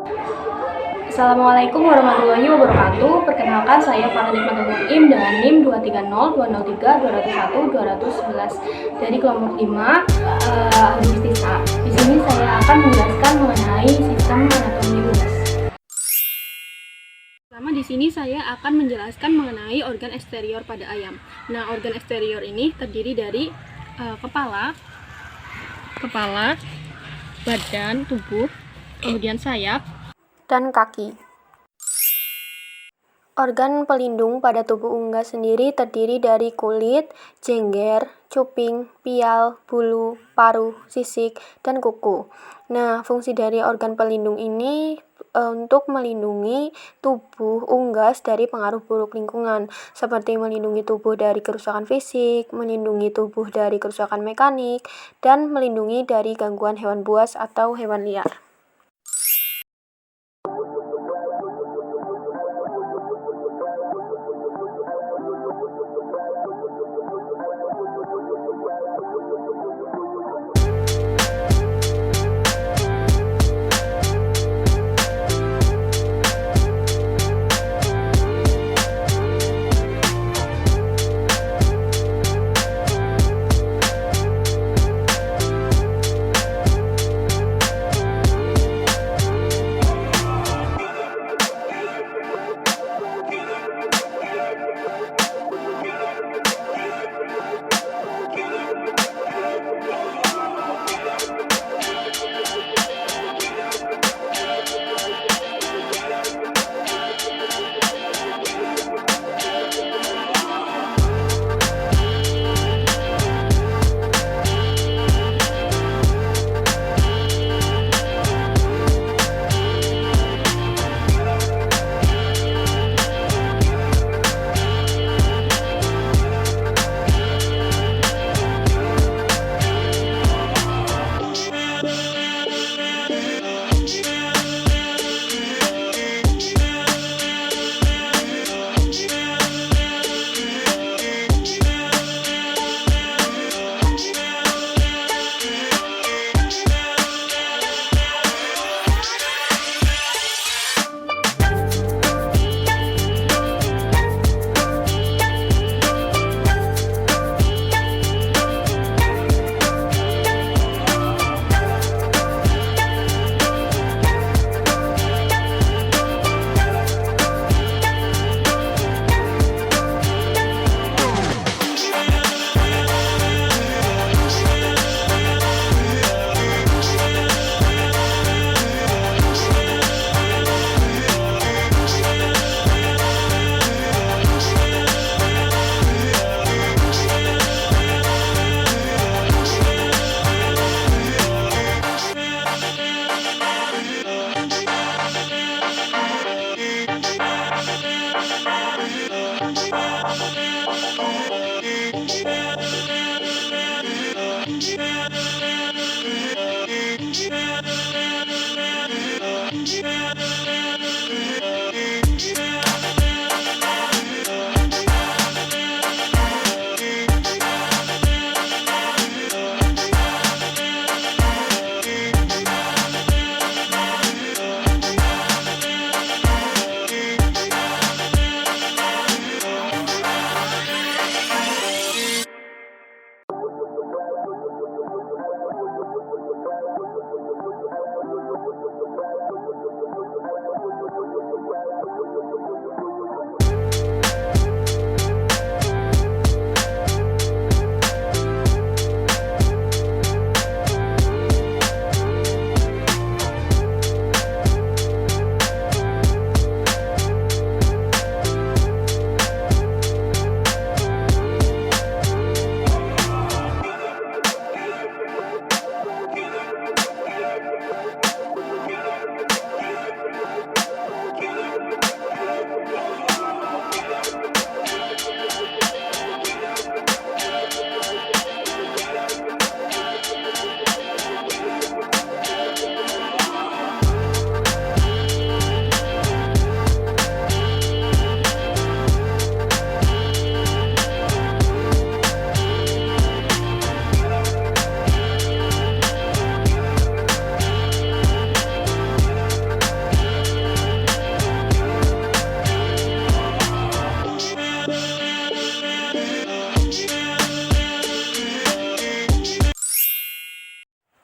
Assalamualaikum warahmatullahi wabarakatuh. Perkenalkan, saya Farhan Hikmatul Muim dengan NIM 230203201 211 dari kelompok 5 Agustis A. Di sini saya akan menjelaskan mengenai sistem anatomi unggas. Pertama, di sini saya akan menjelaskan mengenai organ eksterior pada ayam. Nah, organ eksterior ini terdiri dari kepala, badan, tubuh, kemudian sayap, dan kaki. Organ pelindung pada tubuh unggas sendiri terdiri dari kulit, jengger, cuping, pial, bulu, paruh, sisik, dan kuku. Nah, fungsi dari organ pelindung ini untuk melindungi tubuh unggas dari pengaruh buruk lingkungan, seperti melindungi tubuh dari kerusakan fisik, melindungi tubuh dari kerusakan mekanik, dan melindungi dari gangguan hewan buas atau hewan liar.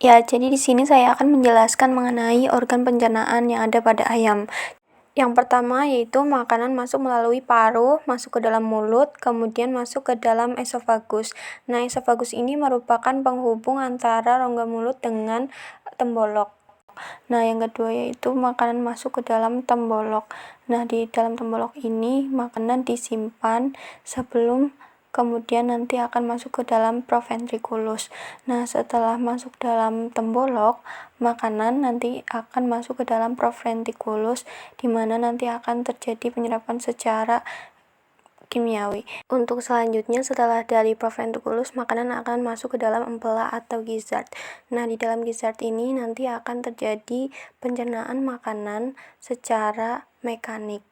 Ya, jadi di sini saya akan menjelaskan mengenai organ pencernaan yang ada pada ayam. Yang pertama yaitu makanan masuk melalui paru, masuk ke dalam mulut, kemudian masuk ke dalam esofagus. Nah, esofagus ini merupakan penghubung antara rongga mulut dengan tembolok. Nah, yang kedua yaitu makanan masuk ke dalam tembolok. Nah, di dalam tembolok ini makanan disimpan sebelum kemudian nanti akan masuk ke dalam proventriculus. Nah, setelah masuk dalam tembolok, makanan nanti akan masuk ke dalam proventriculus, di mana nanti akan terjadi penyerapan secara kimiawi. Untuk selanjutnya, setelah dari proventriculus, makanan akan masuk ke dalam empela atau gizzard. Nah, di dalam gizzard ini nanti akan terjadi pencernaan makanan secara mekanik.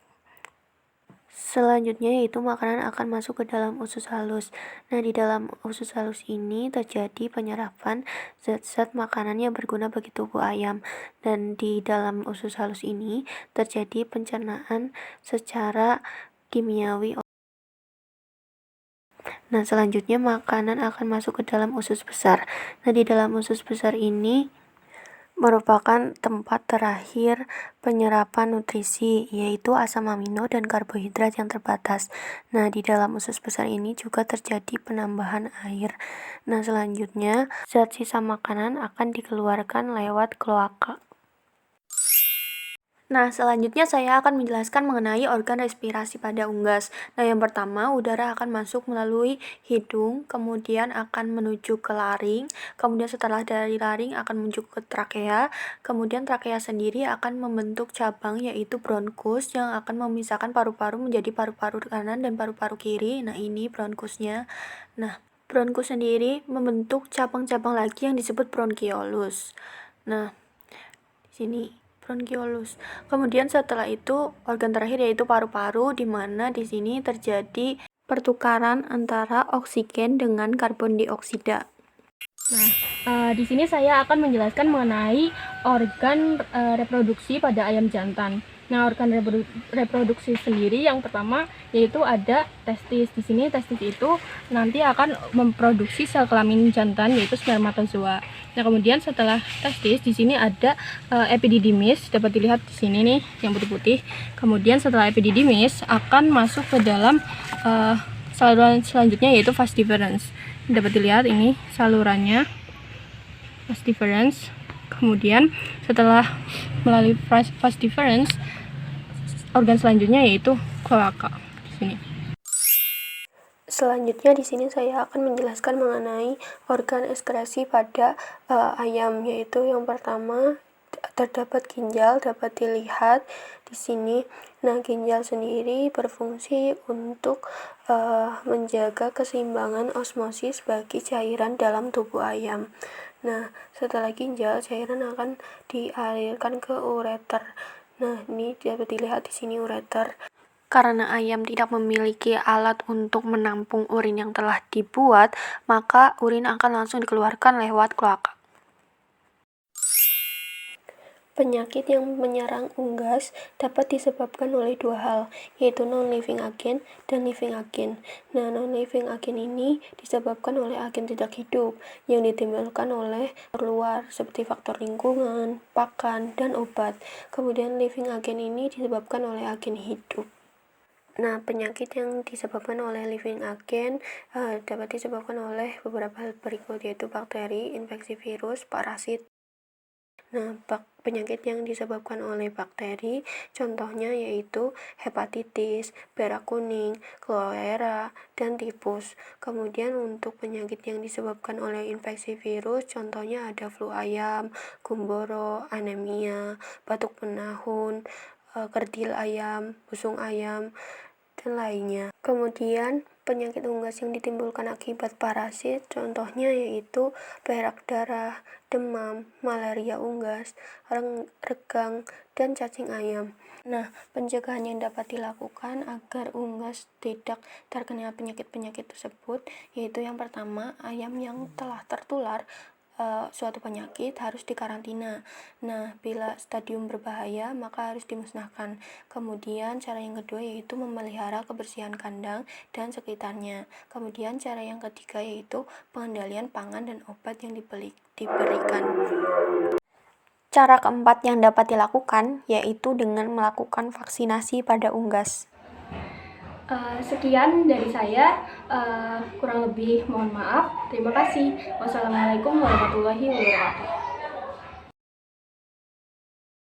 Selanjutnya yaitu makanan akan masuk ke dalam usus halus. Nah, di dalam usus halus ini terjadi penyerapan zat-zat makanan yang berguna bagi tubuh ayam. Dan di dalam usus halus ini terjadi pencernaan secara kimiawi. Nah, selanjutnya makanan akan masuk ke dalam usus besar. Nah, di dalam usus besar ini merupakan tempat terakhir penyerapan nutrisi, yaitu asam amino dan karbohidrat yang terbatas. Nah, di dalam usus besar ini juga terjadi penambahan air. Nah, selanjutnya zat sisa makanan akan dikeluarkan lewat kloaka. Nah, selanjutnya saya akan menjelaskan mengenai organ respirasi pada unggas. Nah, yang pertama, udara akan masuk melalui hidung, kemudian akan menuju ke laring, kemudian setelah dari laring akan menuju ke trakea, kemudian trakea sendiri akan membentuk cabang yaitu bronkus yang akan memisahkan paru-paru menjadi paru-paru kanan dan paru-paru kiri. Nah, ini bronkusnya. Nah, bronkus sendiri membentuk cabang-cabang lagi yang disebut bronkiolus. Nah, di sini bronkiolus. Kemudian setelah itu organ terakhir yaitu paru-paru, di mana di sini terjadi pertukaran antara oksigen dengan karbon dioksida. Nah, di sini saya akan menjelaskan mengenai organ reproduksi pada ayam jantan. Nah, organ reproduksi sendiri yang pertama yaitu ada testis. Di sini testis itu nanti akan memproduksi sel kelamin jantan yaitu spermatozoa. Nah, kemudian setelah testis di sini ada epididymis, dapat dilihat di sini nih yang putih-putih. Kemudian setelah epididymis akan masuk ke dalam saluran selanjutnya yaitu vas deferens. Dapat dilihat ini salurannya, vas deferens. Kemudian setelah melalui vas deferens, organ selanjutnya yaitu kloaka di sini. Selanjutnya di sini saya akan menjelaskan mengenai organ ekskresi pada ayam, yaitu yang pertama terdapat ginjal, dapat dilihat di sini. Nah, ginjal sendiri berfungsi untuk menjaga keseimbangan osmosis bagi cairan dalam tubuh ayam. Nah, setelah ginjal, cairan akan dialirkan ke ureter. Nah, ini dapat dilihat di sini ureter. Karena ayam tidak memiliki alat untuk menampung urin yang telah dibuat, maka urin akan langsung dikeluarkan lewat kloaka. Penyakit yang menyerang unggas dapat disebabkan oleh dua hal, yaitu non-living agent dan living agent. Nah, non-living agent ini disebabkan oleh agen tidak hidup yang ditimbulkan oleh luar seperti faktor lingkungan, pakan, dan obat. Kemudian living agent ini disebabkan oleh agen hidup. Nah, penyakit yang disebabkan oleh living agent dapat disebabkan oleh beberapa hal berikut, yaitu bakteri, infeksi virus, parasit. Nah, penyakit yang disebabkan oleh bakteri contohnya yaitu hepatitis, berak kuning, cholera, dan tipus. Kemudian untuk penyakit yang disebabkan oleh infeksi virus contohnya ada flu ayam, gumboro, anemia, batuk penahun, kerdil ayam, busung ayam, dan lainnya. Kemudian penyakit unggas yang ditimbulkan akibat parasit contohnya yaitu berak darah, demam, malaria unggas, regang, dan cacing ayam. Nah, pencegahan yang dapat dilakukan agar unggas tidak terkena penyakit-penyakit tersebut yaitu yang pertama, ayam yang telah tertular suatu penyakit harus dikarantina. Nah, bila stadium berbahaya maka harus dimusnahkan. Kemudian cara yang kedua yaitu memelihara kebersihan kandang dan sekitarnya. Kemudian cara yang ketiga yaitu pengendalian pangan dan obat yang diberikan. Cara keempat yang dapat dilakukan yaitu dengan melakukan vaksinasi pada unggas. Sekian dari saya, kurang lebih mohon maaf. Terima kasih. Wassalamualaikum warahmatullahi wabarakatuh.